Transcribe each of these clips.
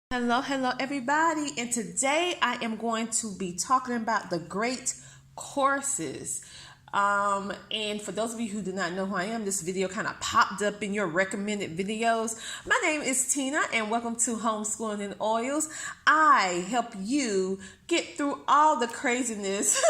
Hello everybody, and today I am going to be talking about the great courses. And for those of you who do not know who I am, this video kind of popped up in your recommended videos. My name is Tina, and welcome to Homeschooling and Oils. I help you get through all the craziness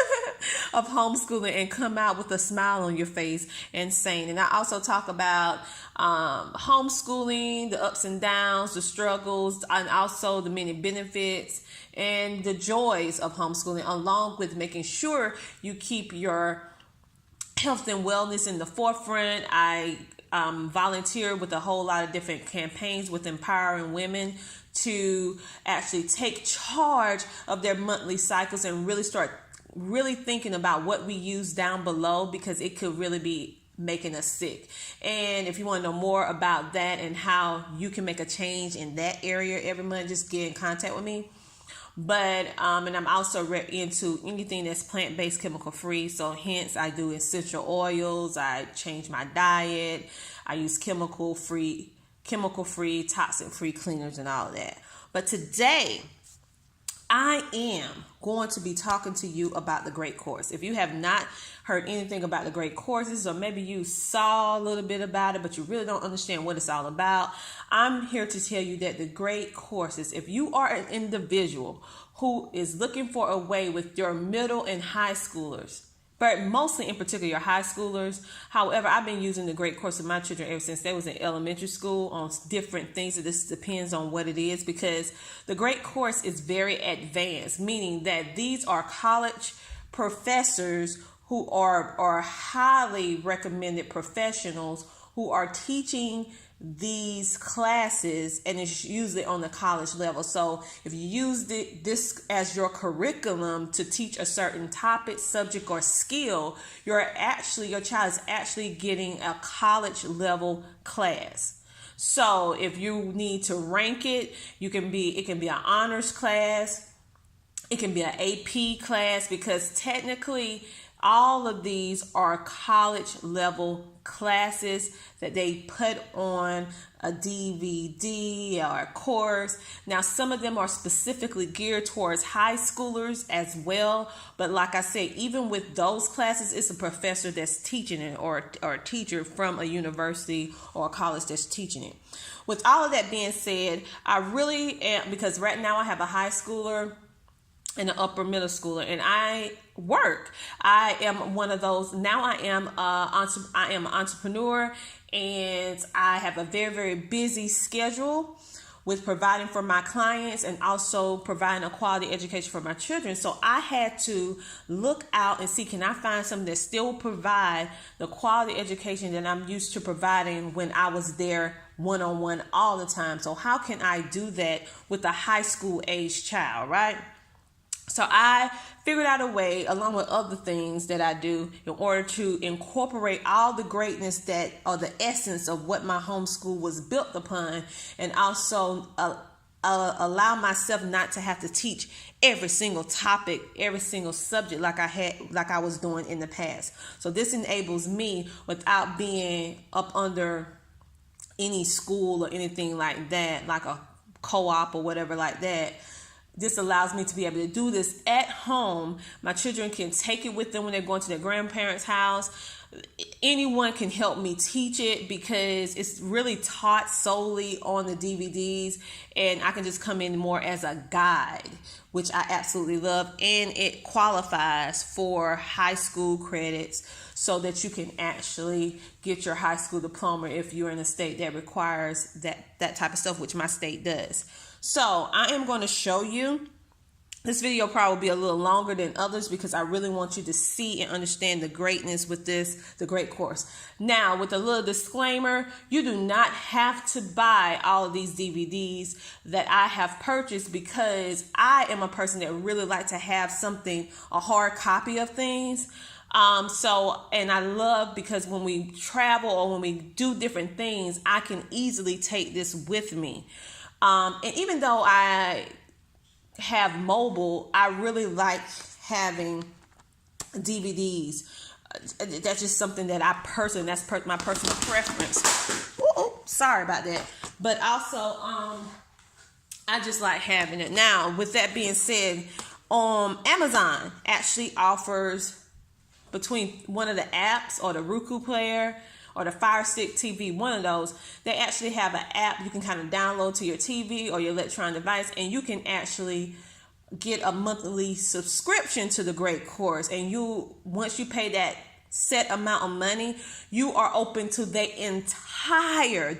of homeschooling and come out with a smile on your face and sane. And I also talk about homeschooling, the ups and downs, the struggles, and also the many benefits and the joys of homeschooling, along with making sure you keep your health and wellness in the forefront. I volunteer with a whole lot of different campaigns with empowering women to actually take charge of their monthly cycles and really start thinking about what we use down below, because it could really be making us sick. And if you want to know more about that and how you can make a change in that area every month, just get in contact with me. But and I'm also into anything that's plant-based, chemical-free. So hence I do essential oils. I change my diet. I use chemical-free, toxin-free cleaners and all of that. But today I am going to be talking to you about the Great Course. If you have not heard anything about the Great Courses, or maybe you saw a little bit about it, but you really don't understand what it's all about, I'm here to tell you that the Great Courses, if you are an individual who is looking for a way with your middle and high schoolers, but mostly in particular your high schoolers. However, I've been using the Great Course with my children ever since they was in elementary school on different things. So this depends on what it is, because the Great Course is very advanced, meaning that these are college professors who are highly recommended professionals who are teaching these classes, and it's usually on the college level. So if you use this as your curriculum to teach a certain topic, subject, or skill, your child is actually getting a college level class. So if you need to rank it, it can be an honors class, it can be an AP class, because technically all of these are college level classes that they put on a DVD or a course. Now, some of them are specifically geared towards high schoolers as well. But like I said, even with those classes, it's a professor that's teaching it, or a teacher from a university or a college that's teaching it. With all of that being said, I really am, because right now I have a high schooler and an upper middle schooler, and I am one of those. Now I am an entrepreneur, and I have a very, very busy schedule with providing for my clients and also providing a quality education for my children. So I had to look out and see, can I find something that still provide the quality education that I'm used to providing when I was there one-on-one all the time. So how can I do that with a high school age child, right? So I figured out a way, along with other things that I do, in order to incorporate all the greatness that, or the essence of what my homeschool was built upon, and also allow myself not to have to teach every single topic, every single subject like I was doing in the past. So this enables me, without being up under any school or anything like that, like a co-op or whatever like that. This allows me to be able to do this at home. My children can take it with them when they're going to their grandparents' house. Anyone can help me teach it, because it's really taught solely on the DVDs, and I can just come in more as a guide, which I absolutely love. And it qualifies for high school credits, so that you can actually get your high school diploma if you're in a state that requires that type of stuff, which my state does. So I am going to show you. This video will probably be a little longer than others, because I really want you to see and understand the greatness with the Great Course. Now, with a little disclaimer, you do not have to buy all of these DVDs that I have purchased, because I am a person that really like to have a hard copy of things. And I love, because when we travel or when we do different things, I can easily take this with me. And even though I have mobile, I really like having DVDs. That's just something that that's my personal preference. Sorry about that. But also, I just like having it. Now, with that being said, Amazon actually offers, between one of the apps or the Roku player or the Fire Stick TV, one of those, they actually have an app you can kind of download to your TV or your electronic device, and you can actually get a monthly subscription to the great course. And once you pay that set amount of money, you are open to their entire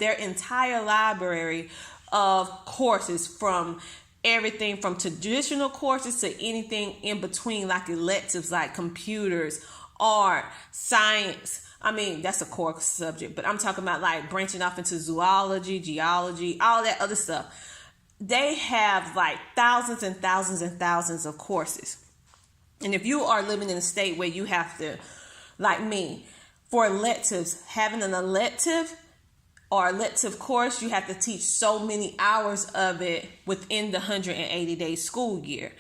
library of courses, from everything from traditional courses to anything in between, like electives like computers, art, science. I mean, that's a core subject, but I'm talking about like branching off into zoology, geology, all that other stuff. They have like thousands and thousands and thousands of courses. And if you are living in a state where you have to, like me, for electives, having an elective or elective course, you have to teach so many hours of it within the 180-day school year.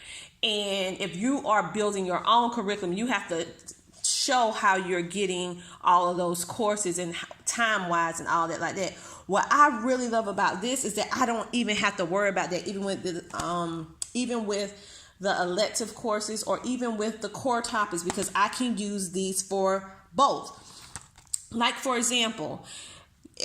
And if you are building your own curriculum, you have to show how you're getting all of those courses and time-wise and all that like that. What I really love about this is that I don't even have to worry about that, even with the elective courses or even with the core topics, because I can use these for both. Like, for example,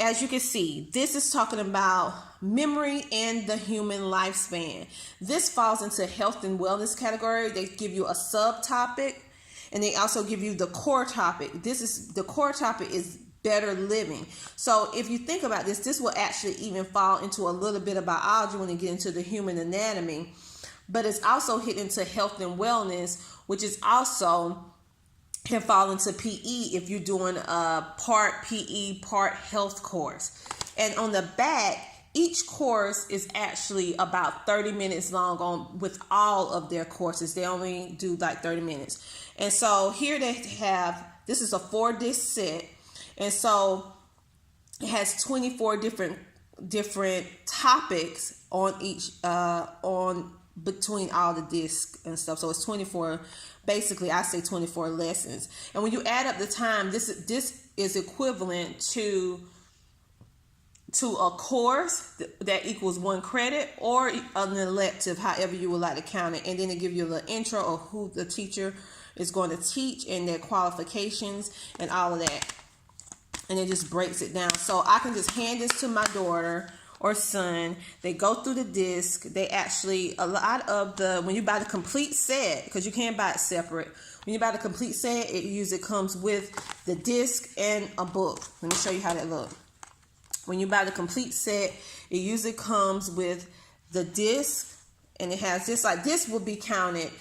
as you can see, this is talking about memory and the human lifespan. This falls into health and wellness category. They give you a subtopic, and they also give you the core topic. The core topic is better living. So if you think about this, this will actually even fall into a little bit of biology when you get into the human anatomy, but it's also hit into health and wellness, which is also can fall into PE if you're doing a part PE, part health course. And on the back, each course is actually about 30 minutes long with all of their courses. They only do like 30 minutes. And so here they have, this is a 4-disc set. And so it has 24 different topics on each, on between all the discs and stuff. So it's 24, basically I say 24 lessons. And when you add up the time, this is equivalent to a course that equals 1 credit, or an elective, however you would like to count it. And then they give you the intro of who the teacher is going to teach and their qualifications and all of that. And it just breaks it down. So I can just hand this to my daughter or son. They go through the disc. They actually, a lot of when you buy the complete set, because you can't buy it separate. When you buy the complete set, it usually comes with the disc and a book. Let me show you how that looks. When you buy the complete set, it usually comes with the disc, and it has this, like this will be counted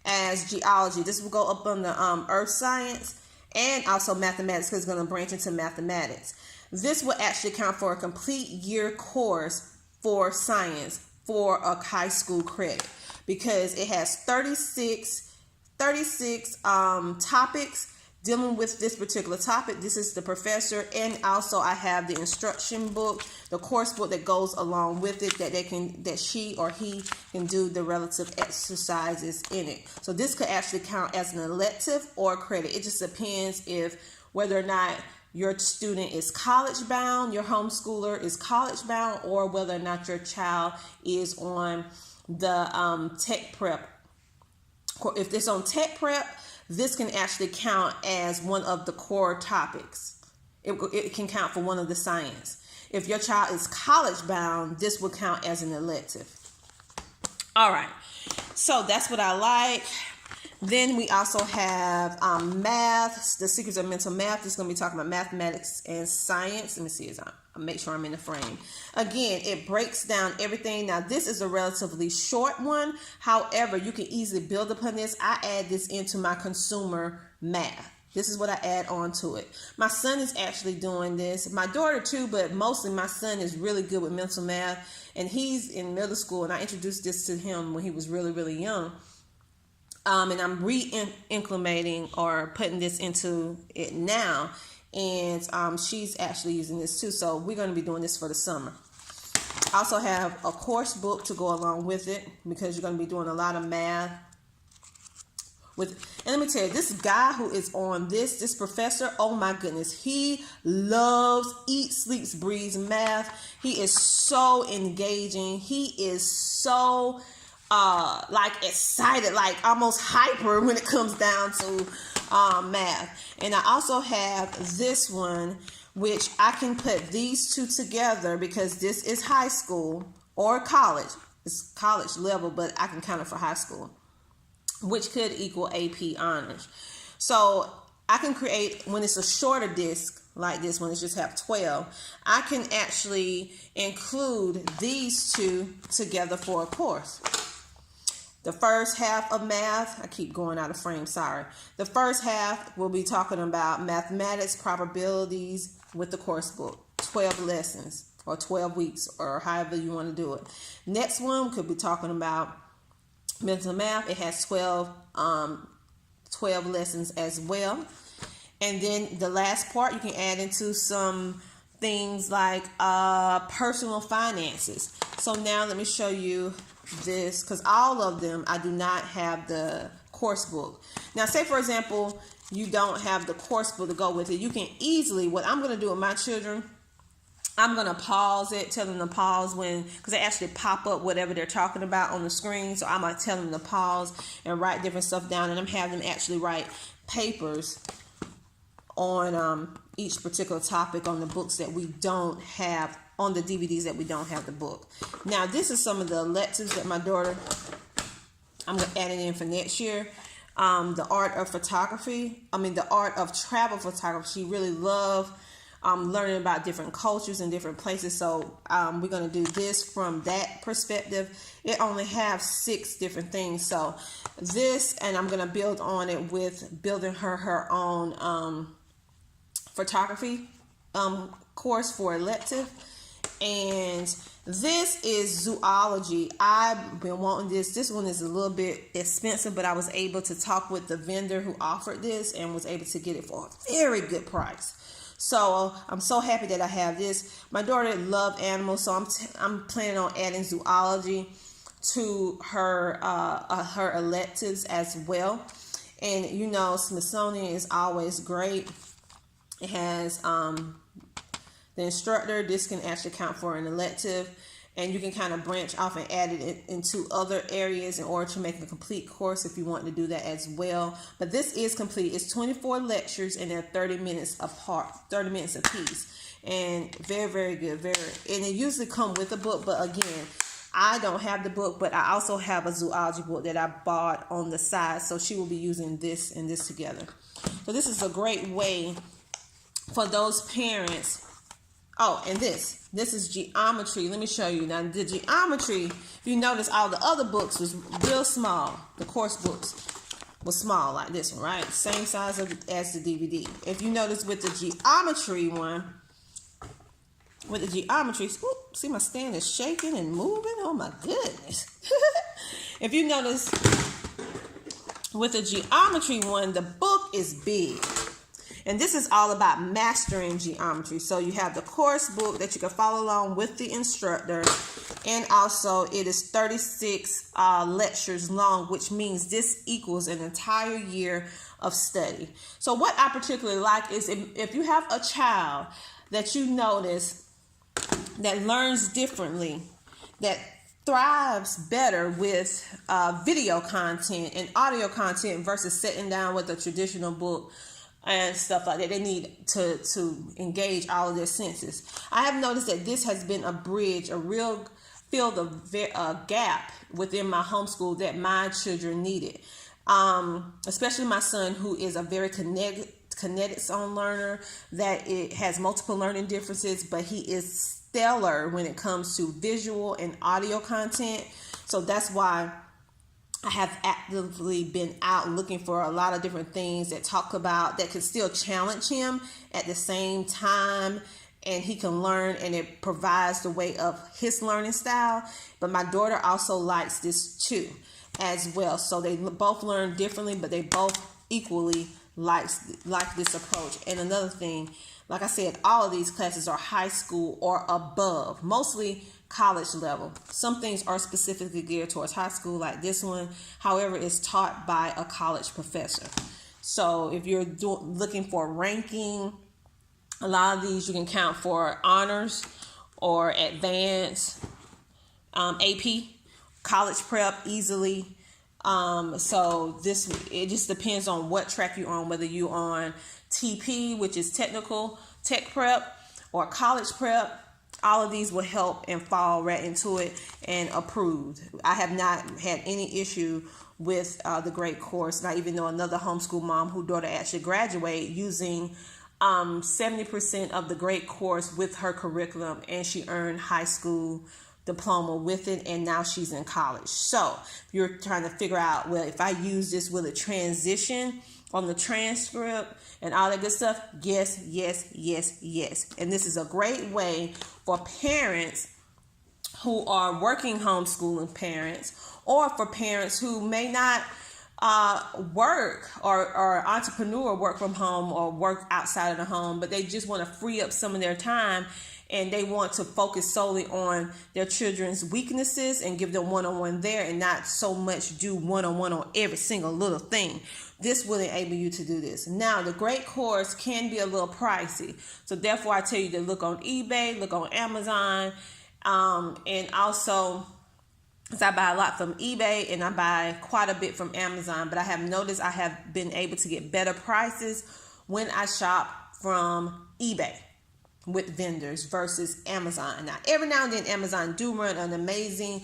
as geology. This will go up on the earth science and also mathematics, because it's going to branch into mathematics. This will actually count for a complete year course for science for a high school credit, because it has 36 topics dealing with this particular topic. This is the professor, and also I have the instruction book, the course book that goes along with it, that she or he can do the relative exercises in it. So this could actually count as an elective or credit. It just depends whether or not your student is college bound, your homeschooler is college bound, or whether or not your child is on the tech prep. If it's on tech prep, this can actually count as one of the core topics. It can count for one of the science. If your child is college bound, this will count as an elective. All right. So that's what I like. Then we also have math, the secrets of mental math. This is going to be talking about mathematics and science. Let me see. I'll make sure I'm in the frame. Again, it breaks down everything. Now, this is a relatively short one. However, you can easily build upon this. I add this into my consumer math. This is what I add on to it. My son is actually doing this. My daughter too, but mostly my son is really good with mental math. And he's in middle school, and I introduced this to him when he was really, really young. And I'm re-implementing or putting this into it now. And she's actually using this too. So we're going to be doing this for the summer. I also have a course book to go along with it, because you're going to be doing a lot of math And let me tell you, this guy who is on this professor, oh my goodness, he loves, eats, sleeps, breathes math. He is so engaging. He is so excited, like almost hyper when it comes down to math. And I also have this one, which I can put these two together because this is high school or college. It's college level, but I can count it for high school, which could equal AP honors. So I can create, when it's a shorter disc like this one, it's just have 12, I can actually include these two together for a course. The first half of math, I keep going out of frame, sorry. The first half will be talking about mathematics, probabilities with the course book, 12 lessons or 12 weeks or however you want to do it. Next one could be talking about mental math. It has 12 lessons as well. And then the last part, you can add into some things like personal finances. So now let me show you this, because all of them, I do not have the course book. Now, say for example, you don't have the course book to go with it. You can easily, what I'm going to do with my children, I'm going to pause it, tell them to pause because they actually pop up whatever they're talking about on the screen. So I'm going to tell them to pause and write different stuff down. And I'm having them actually write papers on each particular topic on the books that we don't have, on the DVDs that we don't have the book. Now, this is some of the electives that my daughter, I'm going to add it in for next year. The art of travel photography. She really loved learning about different cultures and different places. So we're going to do this from that perspective. It only has 6 different things. So this, and I'm going to build on it with building her own photography course for elective. And this is zoology. I've been wanting this. This one is a little bit expensive, but I was able to talk with the vendor who offered this and was able to get it for a very good price. So I'm so happy that I have this. My daughter loved animals, so I'm planning on adding zoology to her electives as well. And you know, Smithsonian is always great. It has the instructor. This can actually count for an elective, and you can kind of branch off and add it into other areas in order to make a complete course if you want to do that as well. But this is complete. It's 24 lectures and they're 30 minutes apart, 30 minutes apiece, and very, very good. And it usually comes with a book, but again, I don't have the book, but I also have a zoology book that I bought on the side, so she will be using this and this together. So this is a great way for those parents. Oh, and this is geometry. Let me show you. Now, the geometry, if you notice, all the other books was real small. The course books was small, like this one, right? Same size as the DVD. If you notice with the geometry one, see my stand is shaking and moving. Oh, my goodness. If you notice, with the geometry one, the book is big. And this is all about mastering geometry. So you have the course book that you can follow along with the instructor. And also it is 36 lectures long, which means this equals an entire year of study. So what I particularly like is if you have a child that you notice that learns differently, that thrives better with video content and audio content versus sitting down with a traditional book and stuff like that. They need to engage all of their senses. I have noticed that this has been a bridge, a real filled a gap within my homeschool that my children needed. Especially my son, who is a very kinetic zone learner, that it has multiple learning differences, but he is stellar when it comes to visual and audio content. So that's why I have actively been out looking for a lot of different things that could still challenge him at the same time, and he can learn, and it provides the way of his learning style. But my daughter also likes this too as well. So they both learn differently, but they both equally like this approach. And another thing, like I said, all of these classes are high school or above, mostly college level. Some things are specifically geared towards high school, like this one. However, it's taught by a college professor. So if you're looking for ranking, a lot of these you can count for honors or advanced, AP, college prep easily. So it just depends on what track you're on, whether you're on TP, which is technical tech prep, or college prep. All of these will help and fall right into it and approved. I have not had any issue with the great course. And I even know another homeschool mom whose daughter actually graduated using 70% of the great course with her curriculum, and she earned high school diploma with it, and now she's in college. So if you're trying to figure out, well, if I use this, will it transition on the transcript and all that good stuff? Yes, yes, yes, yes. And this is a great way for parents who are working homeschooling parents, or for parents who may not work or entrepreneur, work from home or work outside of the home, but they just want to free up some of their time and they want to focus solely on their children's weaknesses and give them one-on-one there, and not so much do one-on-one on every single little thing. This will enable you to do this. Now, the great course can be a little pricey, so therefore I tell you to look on eBay, look on Amazon, and also, because I buy a lot from eBay and I buy quite a bit from Amazon, but I have noticed I have been able to get better prices when I shop from eBay with vendors versus Amazon. Now, every now and then Amazon do run an amazing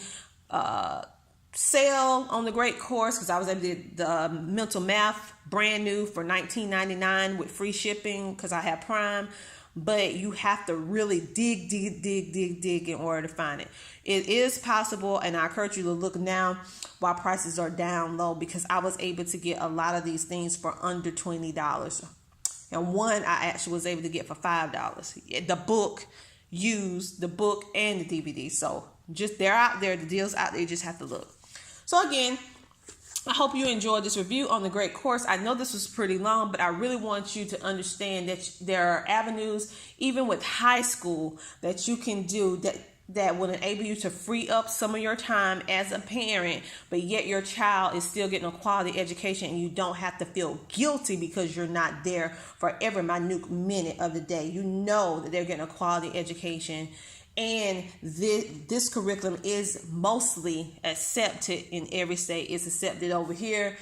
sale on the great course, because I was able to get the mental math brand new for $19.99 with free shipping because I have Prime. But you have to really dig in order to find it. It is possible, and I encourage you to look now while prices are down low, because I was able to get a lot of these things for under $20. And one I actually was able to get for $5. The book, used the book and the DVD. So just they're out there, the deals out there, you just have to look. So again, I hope you enjoyed this review on the great course. I know this was pretty long, but I really want you to understand that there are avenues, even with high school, that you can do that will enable you to free up some of your time as a parent, but yet your child is still getting a quality education, and you don't have to feel guilty because you're not there for every minute minute of the day. You know that they're getting a quality education. And this curriculum is mostly accepted in every state. It's accepted over here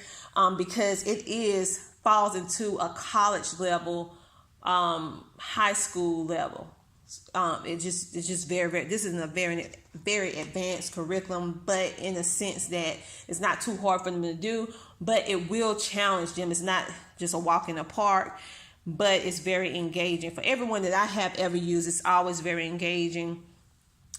because it falls into a college level, high school level. It's just very, this is a very advanced curriculum, but in a sense that it's not too hard for them to do, but it will challenge them. It's not just a walk in the park, but it's very engaging. For everyone that I have ever used, it's always very engaging.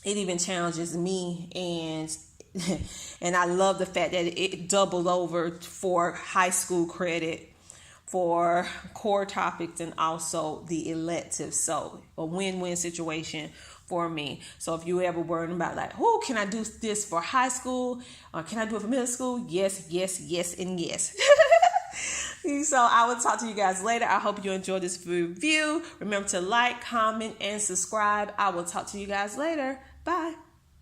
It even challenges me, and I love the fact that it doubled over for high school credit for core topics and also the electives. So a win-win situation for me. So if you ever worrying about like, oh, can I do this for high school? Or can I do it for middle school? Yes, yes, yes, and yes. So I will talk to you guys later. I hope you enjoyed this review. Remember to like, comment, and subscribe. I will talk to you guys later. Bye.